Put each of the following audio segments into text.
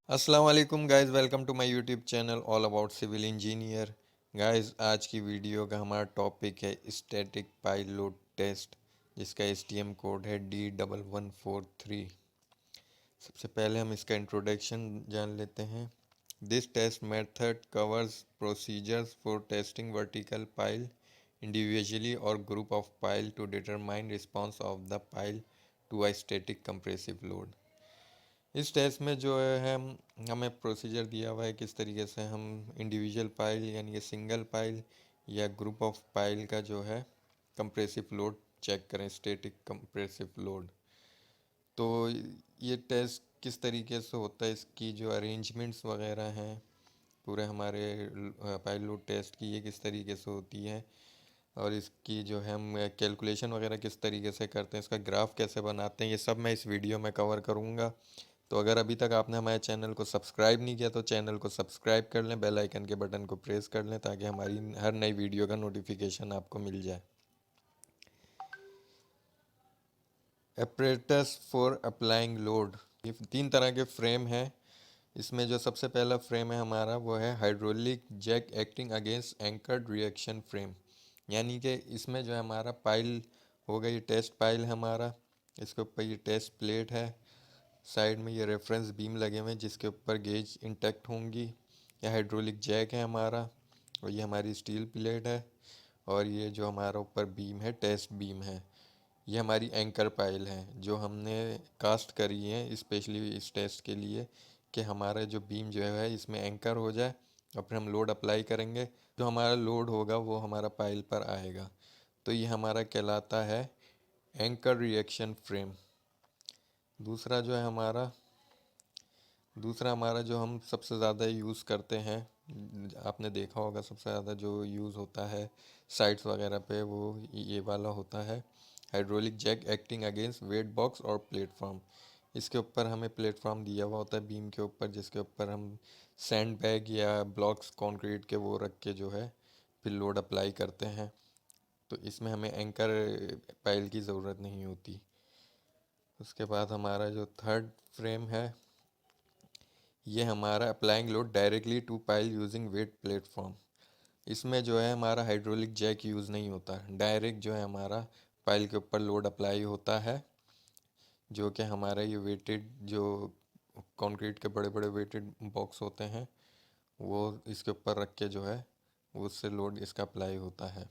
अस्सलाम वालेकुम guys, welcome to my YouTube channel all about civil engineer. Guys, आज की वीडियो का हमारा टॉपिक है स्टैटिक पाइल लोड टेस्ट, जिसका एसटीएम कोड है D1143। सबसे पहले हम इसका इंट्रोडक्शन जान लेते हैं। This test method covers procedures for testing vertical pile individually और group of pile to determine response of the pile to a static compressive load. इस टेस्ट में जो है हम हमें प्रोसीजर दिया हुआ है किस तरीके से हम इंडिविजुअल पाइल यानी कि सिंगल पाइल या ग्रुप ऑफ पाइल का जो है कंप्रेसिव लोड चेक करें, स्टैटिक कंप्रेसिव लोड। तो ये टेस्ट किस तरीके से होता है, इसकी जो अरेंजमेंट्स वगैरह हैं पूरे हमारे पाइल लोड टेस्ट की, ये किस तरीके से होती है और इसकी जो है हम कैलकुलेशन वगैरह किस तरीके से करते हैं, इसका ग्राफ कैसे बनाते हैं, ये सब मैं इस वीडियो में कवर करूँगा। तो अगर अभी तक आपने हमारे चैनल को सब्सक्राइब नहीं किया तो चैनल को सब्सक्राइब कर लें, बेल आइकन के बटन को प्रेस कर लें ताकि हमारी हर नई वीडियो का नोटिफिकेशन आपको मिल जाए। एपरेटस फॉर अप्लाइंग लोड, ये तीन तरह के फ्रेम हैं। इसमें जो सबसे पहला फ्रेम है हमारा वो है hydraulic jack acting against anchored reaction frame, यानी कि इसमें जो है हमारा पाइल होगा, ये टेस्ट पाइल है हमारा, इसके ऊपर ये टेस्ट प्लेट है, साइड में ये रेफरेंस बीम लगे हुए हैं जिसके ऊपर गेज इंटैक्ट होंगी। यह हाइड्रोलिक जैक है हमारा और ये हमारी स्टील प्लेट है, और ये जो हमारा ऊपर बीम है टेस्ट बीम है, ये हमारी एंकर पाइल है जो हमने कास्ट करी है स्पेशली इस टेस्ट के लिए कि हमारा जो बीम जो है इसमें एंकर हो जाए और फिर हम लोड अप्लाई करेंगे, जो हमारा लोड होगा वो हमारा पाइल पर आएगा। तो ये हमारा कहलाता है एंकर रिएक्शन फ्रेम। दूसरा जो है हमारा दूसरा हमारा जो हम सबसे ज़्यादा यूज़ करते हैं, आपने देखा होगा सबसे ज़्यादा जो यूज़ होता है साइट्स वगैरह पे, वो ये वाला होता है hydraulic jack acting against weight box और प्लेटफॉर्म। इसके ऊपर हमें प्लेटफॉर्म दिया हुआ होता है बीम के ऊपर, जिसके ऊपर हम सैंड बैग या ब्लॉक्स कंक्रीट के वो रख के जो है फिर लोड अप्लाई करते हैं। तो इसमें हमें एंकर पाइल की ज़रूरत नहीं होती। उसके बाद हमारा जो थर्ड फ्रेम है, ये हमारा applying load directly to pile using weight platform. इसमें जो है हमारा हाइड्रोलिक जैक यूज़ नहीं होता, डायरेक्ट जो है हमारा पाइल के ऊपर लोड अप्लाई होता है, जो कि हमारा ये वेटेड जो कंक्रीट के बड़े बड़े वेटेड बॉक्स होते हैं वो इसके ऊपर रख के जो है उससे लोड इसका अप्लाई होता है।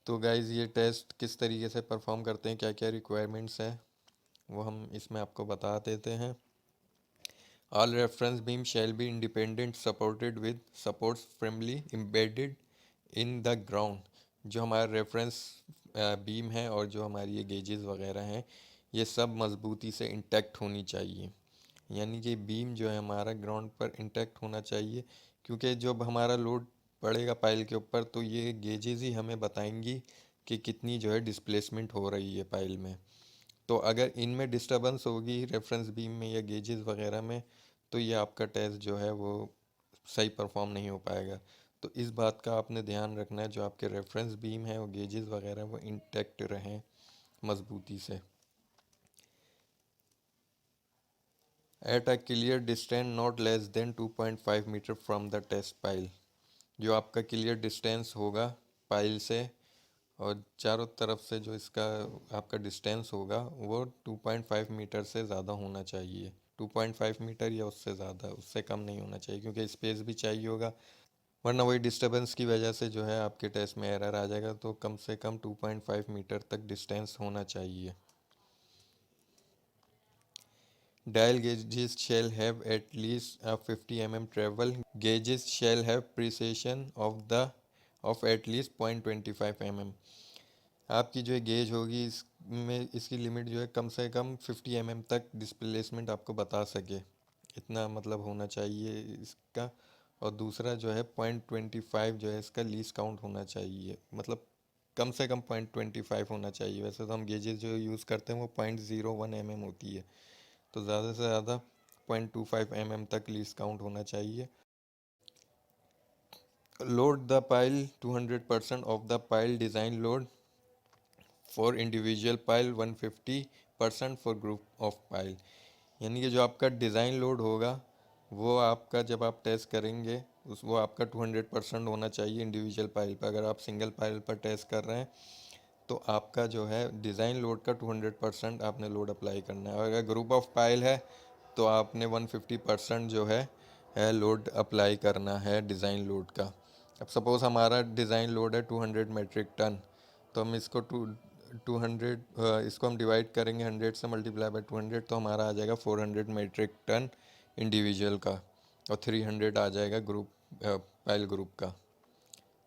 तो गाइज़, ये टेस्ट किस तरीके से परफॉर्म करते हैं, क्या क्या रिक्वायरमेंट्स है वो हम इसमें आपको बता देते हैं। All reference beams shall be independent supported with supports firmly embedded in the ground। जो हमारा रेफरेंस बीम है और जो हमारी ये गेजेस वगैरह हैं ये सब मजबूती से इंटैक्ट होनी चाहिए, यानी कि बीम जो है हमारा ग्राउंड पर इंटैक्ट होना चाहिए, क्योंकि जब हमारा लोड पड़ेगा पाइल के ऊपर तो ये गेजेस ही हमें बताएंगी कि कितनी जो है डिस्प्लेसमेंट हो रही है पाइल में। तो अगर इनमें डिस्टरबेंस होगी रेफरेंस बीम में या गेजेस वगैरह में, तो ये आपका टेस्ट जो है वो सही परफॉर्म नहीं हो पाएगा। तो इस बात का आपने ध्यान रखना है, जो आपके रेफरेंस बीम है और गेजेस वगैरह वो इंटैक्ट रहें मजबूती से। At a clear distance not less than 2.5 metre from the test pile. जो आपका क्लियर डिस्टेंस होगा पाइल से और चारों तरफ से जो इसका आपका डिस्टेंस होगा वो 2.5 मीटर से ज़्यादा होना चाहिए। 2.5 मीटर या उससे ज़्यादा, उससे कम नहीं होना चाहिए, क्योंकि स्पेस भी चाहिए होगा, वरना वही डिस्टरबेंस की वजह से जो है आपके टेस्ट में एरर आ जाएगा। तो कम से कम 2.5 मीटर तक डिस्टेंस होना चाहिए। Dial gauges shall have at least a 50 mm travel. Gauges shall have precision of at least 0.25 mm। आपकी जो गेज होगी इसमें इसकी लिमिट जो है कम से कम 50 mm तक डिस्प्लेसमेंट आपको बता सके, इतना मतलब होना चाहिए इसका। और दूसरा जो है 0.25 जो है इसका लीस्ट काउंट होना चाहिए, मतलब कम से कम 0.25 होना चाहिए। वैसे तो हम गेजेस जो यूज़ करते हैं वो 0.01 mm होती है, तो ज़्यादा से ज़्यादा 0.25 mm तक लीस्ट काउंट होना चाहिए। Load the pile 200% of the pile design load for individual pile 150% for group of pile. यानी कि जो आपका डिज़ाइन लोड होगा वो आपका जब आप टेस्ट करेंगे उस वो आपका 200% होना चाहिए इंडिविजुअल पाइल पर। अगर आप सिंगल पाइल पर टेस्ट कर रहे हैं तो आपका जो है डिज़ाइन लोड का 200% आपने लोड अप्लाई करना है। और अगर ग्रुप ऑफ पाइल है तो आपने 150% जो है लोड अप्लाई करना है डिज़ाइन लोड का। अब सपोज़ हमारा डिज़ाइन लोड है 200 मेट्रिक टन, तो हम इसको 200 इसको हम डिवाइड करेंगे 100 से, मल्टीप्लाई बाय 200, तो हमारा आ जाएगा 400 मेट्रिक टन इंडिविजुअल का, और 300 आ जाएगा ग्रुप पाइल ग्रुप का।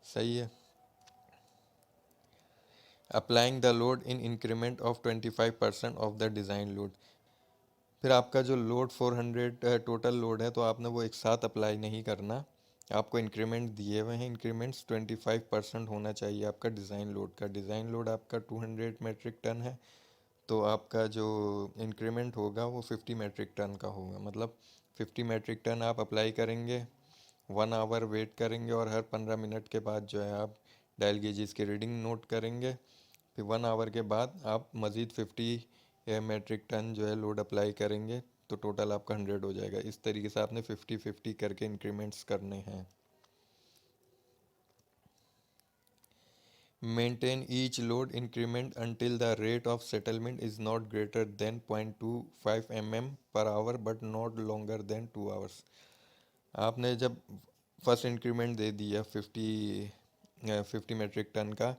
सही है। Applying the load in increment of 25% of the design load. फिर आपका जो लोड 400 टोटल लोड है तो आपने वो एक साथ अप्लाई नहीं करना, आपको इंक्रीमेंट दिए हुए हैं। इंक्रीमेंट्स 25% होना चाहिए आपका डिज़ाइन लोड का। डिज़ाइन लोड आपका 200 मेट्रिक टन है तो आपका जो इंक्रीमेंट होगा वो 50 मेट्रिक टन का होगा। मतलब 50 मेट्रिक टन आप अप्लाई करेंगे, 1 आवर वेट करेंगे और हर 15 मिनट के बाद जो है आप डायल गेजेस की रीडिंग नोट करेंगे। फिर 1 आवर के बाद आप मज़ीद 50 मेट्रिक टन जो है लोड अप्लाई करेंगे, तो टोटल आपका 100 हो जाएगा। इस तरीके से आपने 50-50 करके इंक्रीमेंट्स करने हैं। Maintain each load increment until the rate of settlement is not greater than 0.25 mm per hour but not longer than 2 hours। आपने जब फर्स्ट इंक्रीमेंट दे दिया 50 मेट्रिक टन का,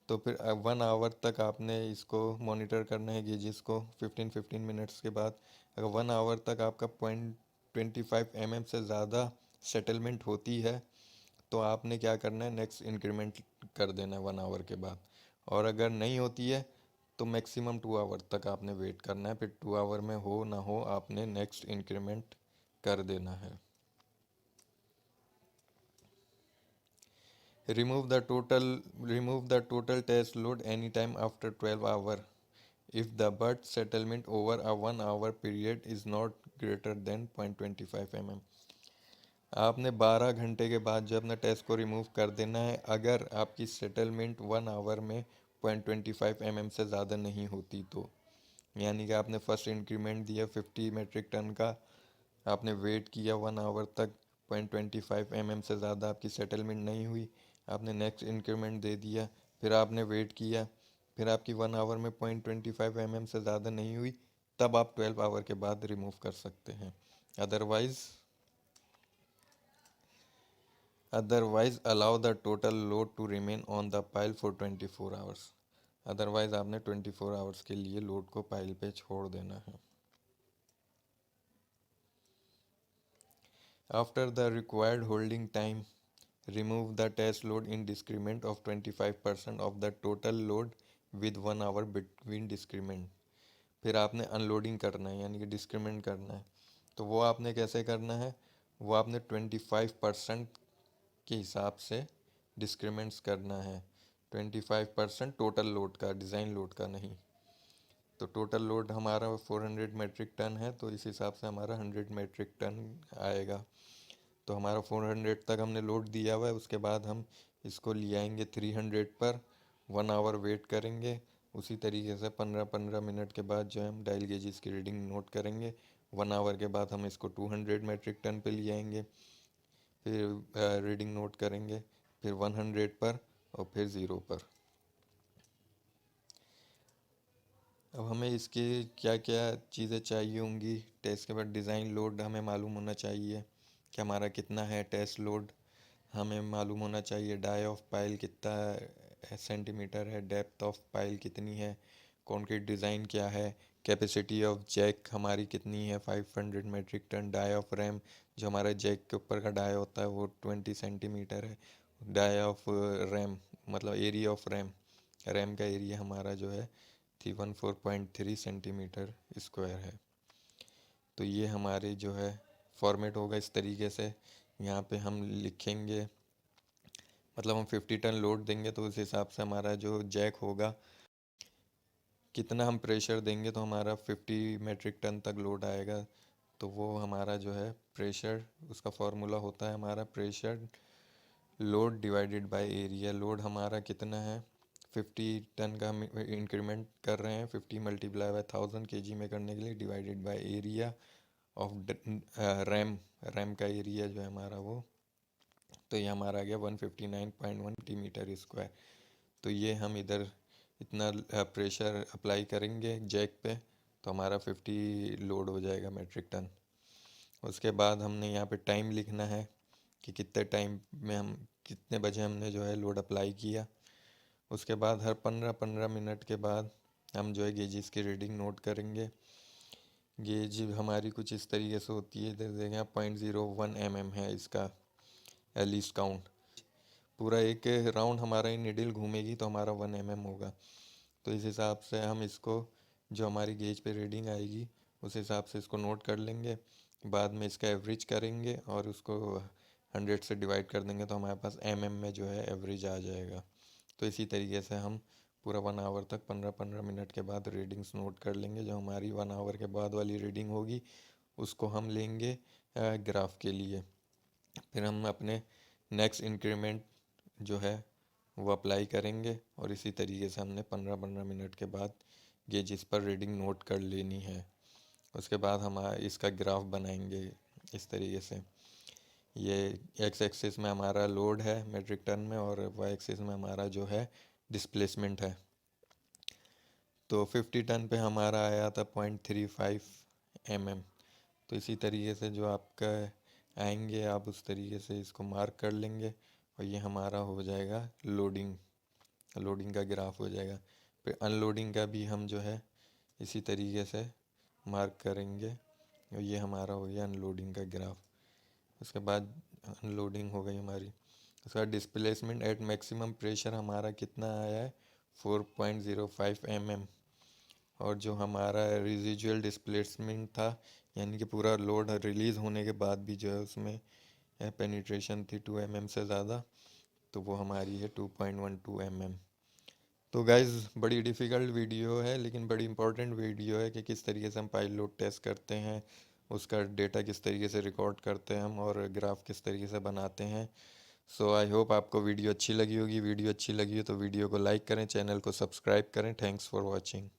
तो फिर 1 आवर तक आपने इसको मॉनिटर करना है गेजेस को। 15-15 मिनट्स के बाद अगर 1 आवर तक आपका 0.25 mm से ज़्यादा सेटलमेंट होती है तो आपने क्या करना है, नेक्स्ट इंक्रीमेंट कर देना है 1 आवर के बाद। और अगर नहीं होती है तो मैक्सिमम 2 आवर तक आपने वेट करना है। फिर 2 आवर में हो ना हो आपने नेक्स्ट इंक्रीमेंट कर देना है। Remove the total test load anytime after 12 hour if the but settlement over a 1 hour period is not greater than 0.25 mm। आपने 12 घंटे के बाद जो अपना टेस्ट को रिमूव कर देना है अगर आपकी सेटलमेंट 1 आवर में 0.25 mm से ज़्यादा नहीं होती तो। यानी कि आपने फर्स्ट इंक्रीमेंट दिया 50 मेट्रिक टन का, आपने वेट किया 1 आवर तक, 0.25 mm से ज़्यादा आपकी सेटलमेंट नहीं हुई, आपने नेक्स्ट इंक्रीमेंट दे दिया, फिर आपने वेट किया, फिर आपकी 1 आवर में 0.25 mm से ज़्यादा नहीं हुई, तब आप 12 आवर के बाद रिमूव कर सकते हैं। Otherwise allow the total load to remain on the pile for 24 hours. Otherwise आपने 24 आवर्स के लिए लोड को पाइल पे छोड़ देना है। After the required holding time remove the test load in decrement of 25% of the total load with 1 hour between decrement। फिर आपने अनलोडिंग करना है यानी कि डिस्क्रीमेंट करना है। तो वो आपने कैसे करना है, वो आपने 25% के हिसाब से डिस्क्रीमेंट्स करना है। 25% टोटल लोड का, डिज़ाइन लोड का नहीं। तो टोटल लोड हमारा 400 मेट्रिक टन है तो इस हिसाब से हमारा 100 मेट्रिक टन आएगा। तो हमारा 400 तक हमने लोड दिया हुआ है, उसके बाद हम इसको ले आएंगे 300 पर, 1 आवर वेट करेंगे। उसी तरीके से 15-15 मिनट के बाद जो है हम डायल गेजेस की रीडिंग नोट करेंगे। 1 आवर के बाद हम इसको 200 मेट्रिक टन पे ले आएंगे, फिर रीडिंग नोट करेंगे, फिर 100 पर और फिर 0 पर। अब हमें इसके क्या क्या चीज़ें चाहिए होंगी टेस्ट के बाद। डिज़ाइन लोड हमें मालूम होना चाहिए कि हमारा कितना है टेस्ट लोड, हमें मालूम होना चाहिए डाई ऑफ पाइल कितना सेंटीमीटर है, डेप्थ ऑफ पाइल कितनी है, कॉन्क्रीट डिज़ाइन क्या है, कैपेसिटी ऑफ जैक हमारी कितनी है 500 metric ton, die of ram जो हमारे जैक के ऊपर का डाई होता है वो 20 सेंटीमीटर है, डाई ऑफ रैम मतलब एरिया ऑफ रैम, रैम का एरिया हमारा जो है 314.3 सेंटीमीटर स्क्वायर है। तो ये हमारे जो है फॉर्मेट होगा इस तरीके से। यहाँ पे हम लिखेंगे, मतलब हम 50 टन लोड देंगे तो उस हिसाब से हमारा जो जैक होगा, कितना हम प्रेशर देंगे तो हमारा 50 मेट्रिक टन तक लोड आएगा। तो वो हमारा जो है प्रेशर, उसका फॉर्मूला होता है हमारा pressure load divided by area. Load हमारा कितना है 50 टन का हम इंक्रीमेंट कर रहे हैं। 50 मल्टीप्लाई बाय 1000 kg में करने के लिए divided by area of RAM का एरिया जो है हमारा वो, तो ये हमारा आ गया 159.1 सेंटीमीटर स्क्वायर। तो ये हम इधर इतना प्रेशर अप्लाई करेंगे जैक पे तो हमारा 50 लोड हो जाएगा मेट्रिक टन। उसके बाद हमने यहाँ पे टाइम लिखना है कि कितने टाइम में हम कितने बजे हमने जो है लोड अप्लाई किया। उसके बाद हर 15-15 मिनट के बाद हम जो है गेजेस की रीडिंग नोट करेंगे। गेज हमारी कुछ इस तरीके से होती है, इधर देखें 0.01 mm है इसका एलिस काउंट। पूरा एक राउंड हमारा ही निडल घूमेगी तो हमारा 1 mm होगा। तो इस हिसाब से हम इसको जो हमारी गेज पे रीडिंग आएगी उस हिसाब से इसको नोट कर लेंगे। बाद में इसका एवरेज करेंगे और उसको 100 से डिवाइड कर देंगे तो हमारे पास mm में जो है एवरेज आ जाएगा। तो इसी तरीके से हम पूरा 1 आवर तक 15-15 मिनट के बाद रीडिंग्स नोट कर लेंगे। जो हमारी 1 आवर के बाद वाली रीडिंग होगी उसको हम लेंगे ग्राफ के लिए। फिर हम अपने नेक्स्ट इंक्रीमेंट जो है वो अप्लाई करेंगे और इसी तरीके से हमने 15-15 मिनट के बाद गेजेस पर रीडिंग नोट कर लेनी है। उसके बाद हम इसका ग्राफ बनाएंगे इस तरीके से। ये एक्स एक्सिस में हमारा लोड है मेट्रिक टन में और वाई एक्सिस में हमारा जो है डिस्प्लेसमेंट है। तो 50 टन पे हमारा आया था 0.35 mm। तो इसी तरीके से जो आपका आएंगे आप उस तरीके से इसको मार्क कर लेंगे और ये हमारा हो जाएगा लोडिंग का ग्राफ हो जाएगा। फिर अनलोडिंग का भी हम जो है इसी तरीके से मार्क करेंगे और ये हमारा हो गया अनलोडिंग का ग्राफ। उसके बाद अनलोडिंग हो गई हमारी। उसका डिस्प्लेसमेंट एट मैक्सिमम प्रेशर हमारा कितना आया है 4.05 mm। और जो हमारा रिजिजुअल डिस्प्लेसमेंट था यानी कि पूरा लोड रिलीज़ होने के बाद भी जो है उसमें पेनिट्रेशन थी 2 mm से ज़्यादा, तो वो हमारी है 2.12 mm। तो गाइज़ बड़ी डिफ़िकल्ट वीडियो है लेकिन बड़ी इंपॉर्टेंट वीडियो है कि किस तरीके से हम पाइल लोड टेस्ट करते हैं, उसका डेटा किस तरीके से रिकॉर्ड करते हैं हम और ग्राफ किस तरीके से बनाते हैं। सो आई होप आपको वीडियो अच्छी लगी होगी। वीडियो अच्छी लगी हो तो वीडियो को लाइक करें, चैनल को सब्सक्राइब करें। Thanks for watching.